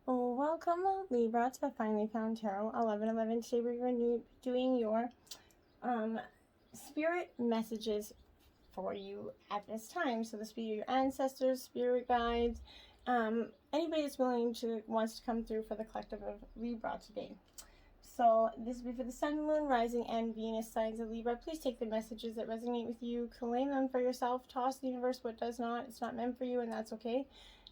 Welcome, Libra, to Finally Found Tarot 1111. Today we're going to be doing your spirit messages for you at this time. So this be your ancestors, spirit guides, anybody that's wants to come through for the collective of Libra today. So this will be for the Sun, Moon, Rising, and Venus signs of Libra. Please take the messages that resonate with you, claim them for yourself, toss the universe what does not. It's not meant for you, and that's okay.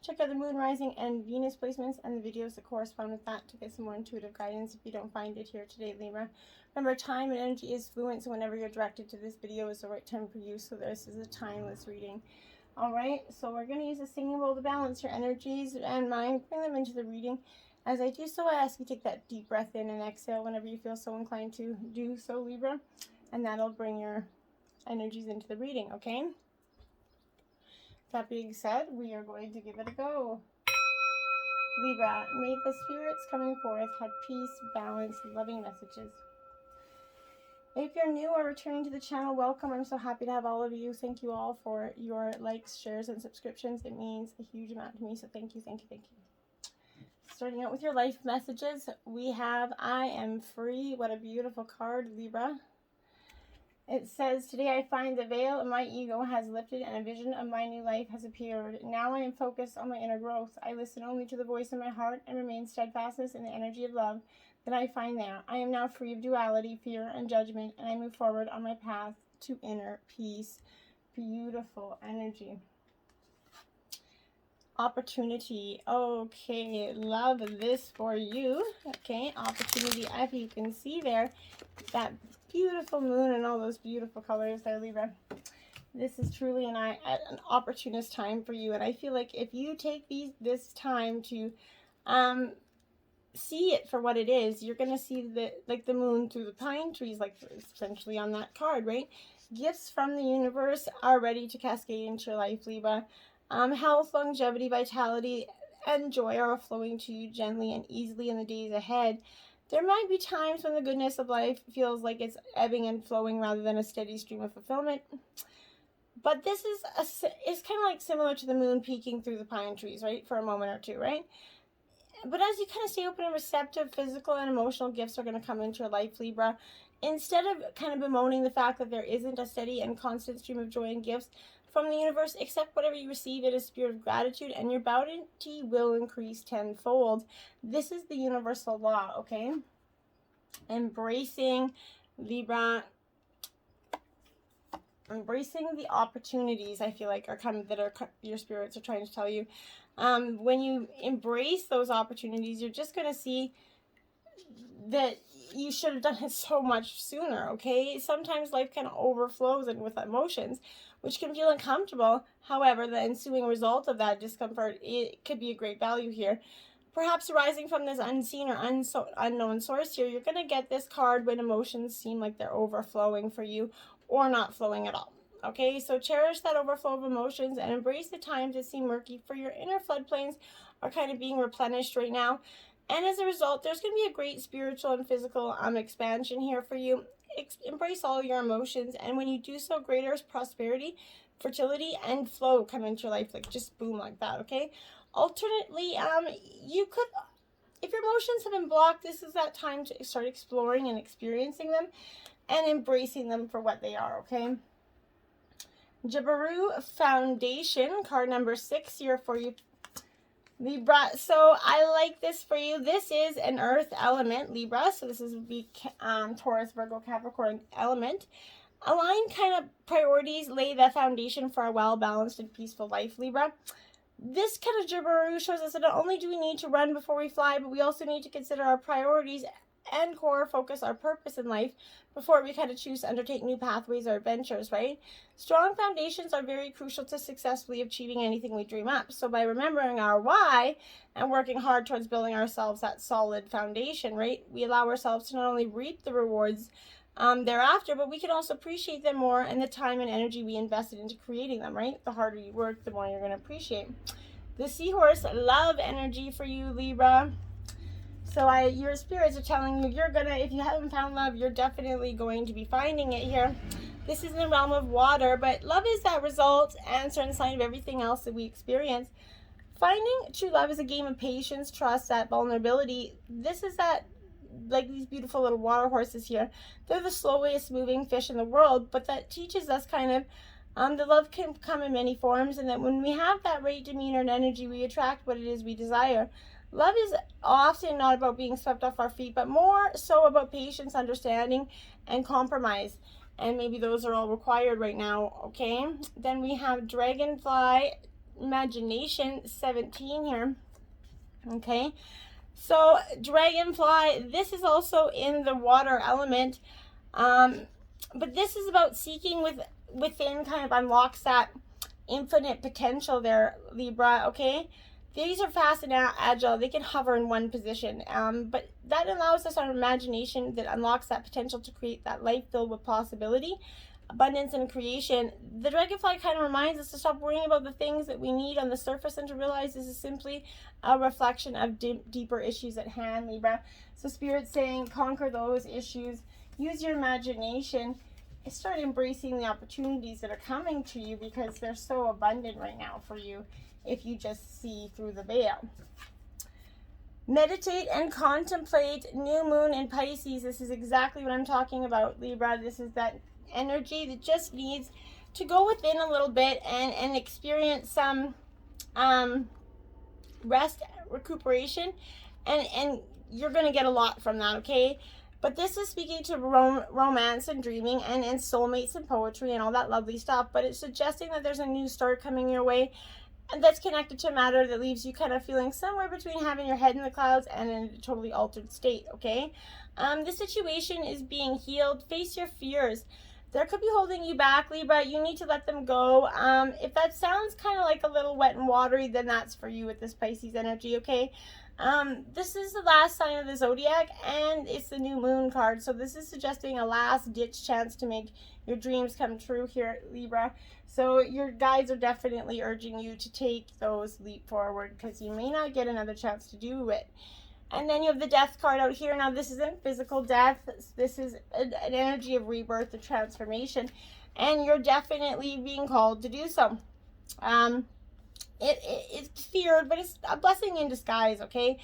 Check out the Moon, Rising, and Venus placements and the videos that correspond with that to get some more intuitive guidance if you don't find it here today, Libra. Remember, time and energy is fluent, so whenever you're directed to this video is the right time for you, so this is a timeless reading. Alright, so we're going to use a singing bowl to balance your energies and mind, bring them into the reading. As I do so, I ask you to take that deep breath in and exhale whenever you feel so inclined to do so, Libra. And that'll bring your energies into the reading, okay? That being said, we are going to give it a go. Libra, may the spirits coming forth have peace, balance, loving messages. If you're new or returning to the channel, welcome. I'm so happy to have all of you. Thank you all for your likes, shares, and subscriptions. It means a huge amount to me, so thank you, thank you, thank you. Starting out with your life messages, we have I am free. What a beautiful card, Libra. It says, today I find the veil of my ego has lifted and a vision of my new life has appeared. Now I am focused on my inner growth. I listen only to the voice of my heart and remain steadfastness in the energy of love that I find there. I am now free of duality, fear, and judgment, and I move forward on my path to inner peace. Beautiful energy. Opportunity. Okay, love this for you. Okay, opportunity. If you can see there, that beautiful moon and all those beautiful colors there, Libra. This is truly an opportunist time for you, and I feel like if you take this time to see it for what it is, you're gonna see the moon through the pine trees, like essentially on that card, right? Gifts from the universe are ready to cascade into your life, Libra. Health, longevity, vitality, and joy are flowing to you gently and easily in the days ahead. There might be times when the goodness of life feels like it's ebbing and flowing rather than a steady stream of fulfillment. But this is kind of like similar to the moon peeking through the pine trees, right? For a moment or two, right? But as you kind of stay open and receptive, physical and emotional gifts are going to come into your life, Libra. Instead of kind of bemoaning the fact that there isn't a steady and constant stream of joy and gifts from the universe, accept whatever you receive in a spirit of gratitude, and your bounty will increase tenfold. This is the universal law, okay? Embracing, Libra, embracing the opportunities, I feel like, are coming, that your spirits are trying to tell you. When you embrace those opportunities, you're just going to see that you should have done it so much sooner, okay? Sometimes life kind of overflows and with emotions, which can feel uncomfortable. However, the ensuing result of that discomfort, it could be a great value here. Perhaps arising from this unseen or unknown source here, you're going to get this card when emotions seem like they're overflowing for you or not flowing at all. Okay, so cherish that overflow of emotions and embrace the times that seem murky, for your inner floodplains are kind of being replenished right now. And as a result, there's going to be a great spiritual and physical expansion here for you. Embrace all your emotions, and when you do so, greater prosperity, fertility, and flow come into your life, like just boom like that, okay? Alternately, you could, if your emotions have been blocked, this is that time to start exploring and experiencing them and embracing them for what they are, okay? Libra Foundation, card number 6 here for you, Libra. So I like this for you. This is an earth element, Libra. So this is Taurus, Virgo, Capricorn element. Align kind of priorities, lay the foundation for a well-balanced and peaceful life, Libra. This kind of Libra shows us that not only do we need to run before we fly, but we also need to consider our priorities and core focus our purpose in life before we kind of choose to undertake new pathways or adventures, right? Strong foundations are very crucial to successfully achieving anything we dream up. So by remembering our why and working hard towards building ourselves that solid foundation, right, we allow ourselves to not only reap the rewards thereafter, but we can also appreciate them more, and the time and energy we invested into creating them, right? The harder you work, the more you're going to appreciate. The seahorse, love energy for you, Libra. So your spirits are telling you if you haven't found love, you're definitely going to be finding it here. This is in the realm of water, but love is that result and certain sign of everything else that we experience. finding true love is a game of patience, trust, that vulnerability. This is that, like these beautiful little water horses here, they're the slowest moving fish in the world, but that teaches us kind of the love can come in many forms, and that when we have that right demeanor and energy, we attract what it is we desire. Love is often not about being swept off our feet, but more so about patience, understanding, and compromise. And maybe those are all required right now, okay? Then we have Dragonfly Imagination 17 here, okay? So Dragonfly, this is also in the water element, but this is about seeking within, kind of unlocks that infinite potential there, Libra, okay? These are fast and agile. They can hover in one position, but that allows us our imagination that unlocks that potential to create that life filled with possibility, abundance, and creation. The dragonfly kind of reminds us to stop worrying about the things that we need on the surface and to realize this is simply a reflection of deeper issues at hand, Libra. So Spirit's saying conquer those issues, use your imagination, and start embracing the opportunities that are coming to you, because they're so abundant right now for you if you just see through the veil. Meditate and contemplate new moon in Pisces. This is exactly what I'm talking about, Libra. This is that energy that just needs to go within a little bit and experience some rest, recuperation, and you're going to get a lot from that, okay? But this is speaking to romance and dreaming and soulmates and poetry and all that lovely stuff, but it's suggesting that there's a new start coming your way, and that's connected to matter that leaves you kind of feeling somewhere between having your head in the clouds and in a totally altered state, okay? The situation is being healed. Face your fears. There could be holding you back, Libra. You need to let them go. If that sounds kind of like a little wet and watery, then that's for you with this Pisces energy, okay? This is the last sign of the zodiac, and it's the new moon card. So this is suggesting a last ditch chance to make your dreams come true here, Libra. So your guides are definitely urging you to take those leap forward, because you may not get another chance to do it. And then you have the death card out here. Now this isn't physical death. This is an energy of rebirth, of transformation, and you're definitely being called to do so. It's feared, but it's a blessing in disguise, okay?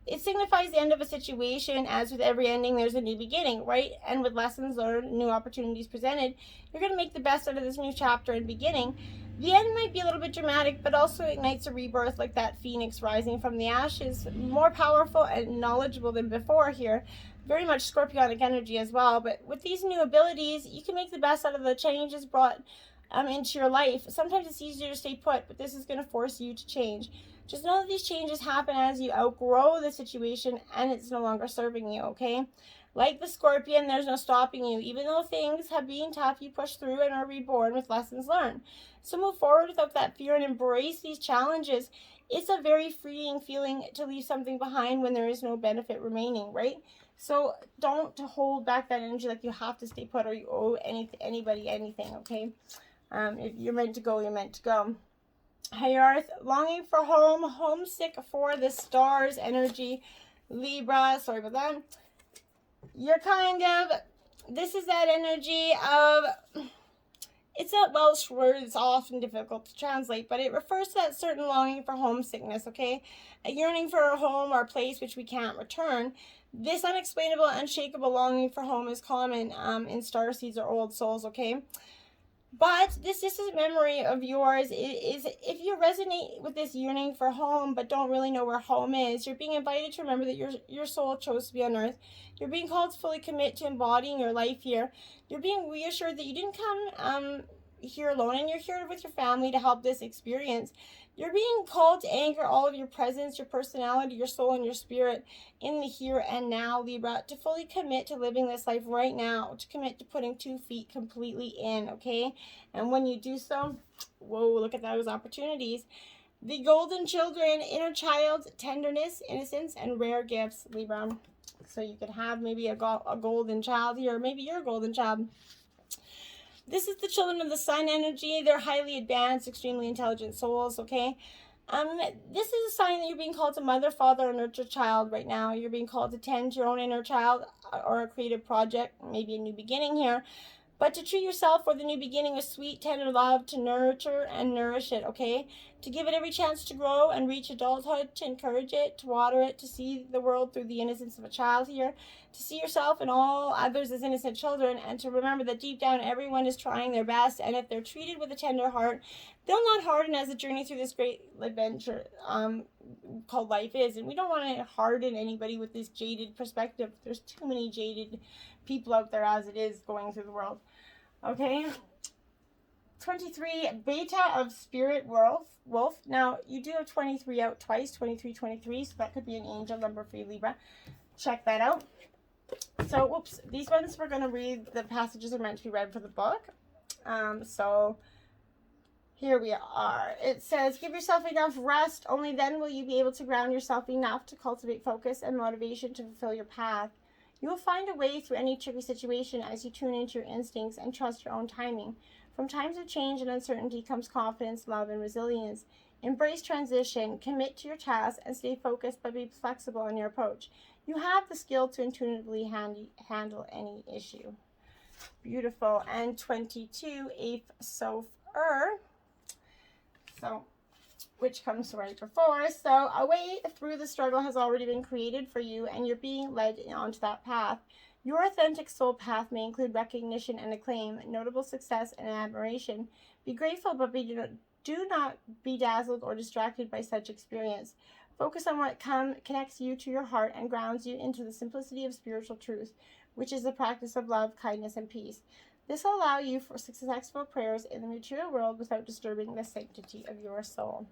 It signifies the end of a situation. As with every ending, there's a new beginning, right? And with lessons learned, new opportunities presented, you're going to make the best out of this new chapter and beginning. The end might be a little bit dramatic, but also ignites a rebirth like that phoenix rising from the ashes, more powerful and knowledgeable than before here. Very much scorpionic energy as well. But with these new abilities, you can make the best out of the changes brought into your life. Sometimes it's easier to stay put, but this is going to force you to change. Just know that these changes happen as you outgrow the situation and it's no longer serving you, okay? Like the scorpion, there's no stopping you. Even though things have been tough, you push through and are reborn with lessons learned. So move forward without that fear and embrace these challenges. It's a very freeing feeling to leave something behind when there is no benefit remaining, right? So don't hold back that energy like you have to stay put or you owe anybody anything, okay? If you're meant to go, you're meant to go. Hey Earth, longing for home, homesick for the stars energy, Libra, sorry about that. You're kind of, this is that energy of, it's that Welsh word, it's often difficult to translate, but it refers to that certain longing for homesickness, okay? A yearning for a home or a place which we can't return. This unexplainable, unshakable longing for home is common in starseeds or old souls, okay? But this distant memory of yours is if you resonate with this yearning for home but don't really know where home is, you're being invited to remember that your soul chose to be on earth. You're being called to fully commit to embodying your life here. You're being reassured that you didn't come here alone, and you're here with your family to help this experience. You're being called to anchor all of your presence, your personality, your soul, and your spirit in the here and now, Libra, to fully commit to living this life right now, to commit to putting 2 feet completely in, okay? And when you do so, whoa, look at those opportunities. The golden children, inner child, tenderness, innocence, and rare gifts, Libra. So you could have maybe a golden child here, or maybe you're a golden child. This is the children of the sun energy. They're highly advanced, extremely intelligent souls, okay? This is a sign that you're being called to mother, father, or nurture child right now. You're being called to tend to your own inner child or a creative project, maybe a new beginning here. But to treat yourself for the new beginning with sweet, tender love, to nurture and nourish it, okay? to give it every chance to grow and reach adulthood, to encourage it, to water it, to see the world through the innocence of a child here, to see yourself and all others as innocent children, and to remember that deep down everyone is trying their best, and if they're treated with a tender heart, they'll not harden as the journey through this great adventure called life is. And we don't want to harden anybody with this jaded perspective. There's too many jaded people out there as it is going through the world. Okay. 23, Beta of Spirit Wolf. Now, you do have 23 out twice, 23, 23, so that could be an angel number for you, Libra. Check that out. So, whoops, these ones we're going to read, the passages are meant to be read for the book. So, here we are. It says, give yourself enough rest. Only then will you be able to ground yourself enough to cultivate focus and motivation to fulfill your path. You will find a way through any tricky situation as you tune into your instincts and trust your own timing. From times of change and uncertainty comes confidence, love, and resilience. Embrace transition, commit to your task, and stay focused, but be flexible in your approach. You have the skill to intuitively handle any issue. Beautiful. And 22, Ape Soph So, which comes right before. So, a way through the struggle has already been created for you, and you're being led onto that path. Your authentic soul path may include recognition and acclaim, notable success and admiration. Be grateful, but do not be dazzled or distracted by such experience. Focus on what connects you to your heart and grounds you into the simplicity of spiritual truth, which is the practice of love, kindness, and peace. This will allow you for successful prayers in the material world without disturbing the sanctity of your soul.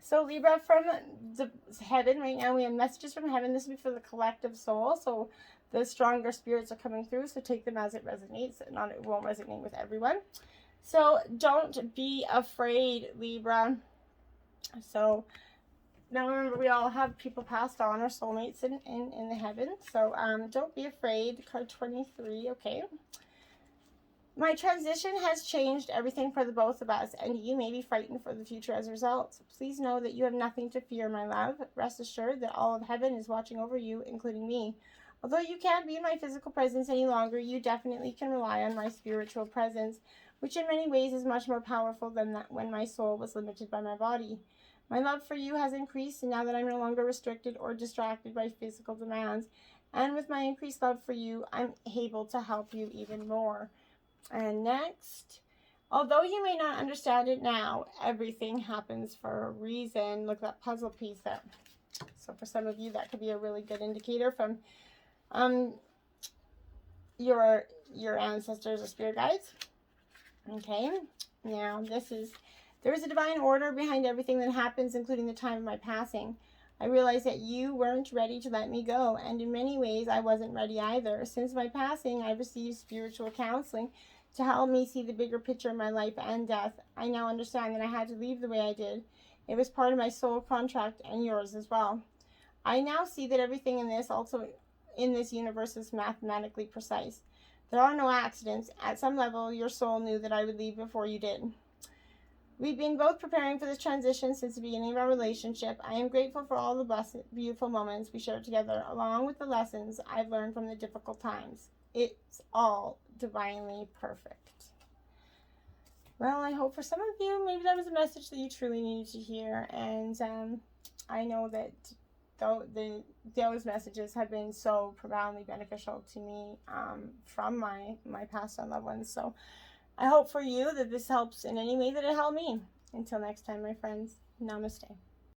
So Libra, from the heaven, right now we have messages from heaven. This will be for the collective soul. So the stronger spirits are coming through. So take them as it resonates. It won't resonate with everyone. So don't be afraid, Libra. So now remember, we all have people passed on, our soulmates in the heavens. So don't be afraid. Card 23, okay. My transition has changed everything for the both of us, and you may be frightened for the future as a result. Please know that you have nothing to fear, my love. Rest assured that all of heaven is watching over you, including me. Although you can't be in my physical presence any longer, you definitely can rely on my spiritual presence, which in many ways is much more powerful than that when my soul was limited by my body. My love for you has increased, and now that I'm no longer restricted or distracted by physical demands, and with my increased love for you, I'm able to help you even more. And next, although you may not understand it now, everything happens for a reason. Look at that puzzle piece there. So for some of you, that could be a really good indicator from your ancestors or spirit guides. Okay, now there is a divine order behind everything that happens, including the time of my passing. I realized that you weren't ready to let me go, and in many ways I wasn't ready either. Since my passing, I received spiritual counseling to help me see the bigger picture of my life and death. I now understand that I had to leave the way I did. It was part of my soul contract and yours as well. I now see that everything in this universe is mathematically precise. There are no accidents. At some level, your soul knew that I would leave before you did. We've been both preparing for this transition since the beginning of our relationship. I am grateful for all the blessed, beautiful moments we shared together, along with the lessons I've learned from the difficult times. It's all divinely perfect. Well, I hope for some of you, maybe that was a message that you truly needed to hear. And I know that those messages have been so profoundly beneficial to me from my past on loved ones. So I hope for you that this helps in any way that it helped me. Until next time, my friends, namaste.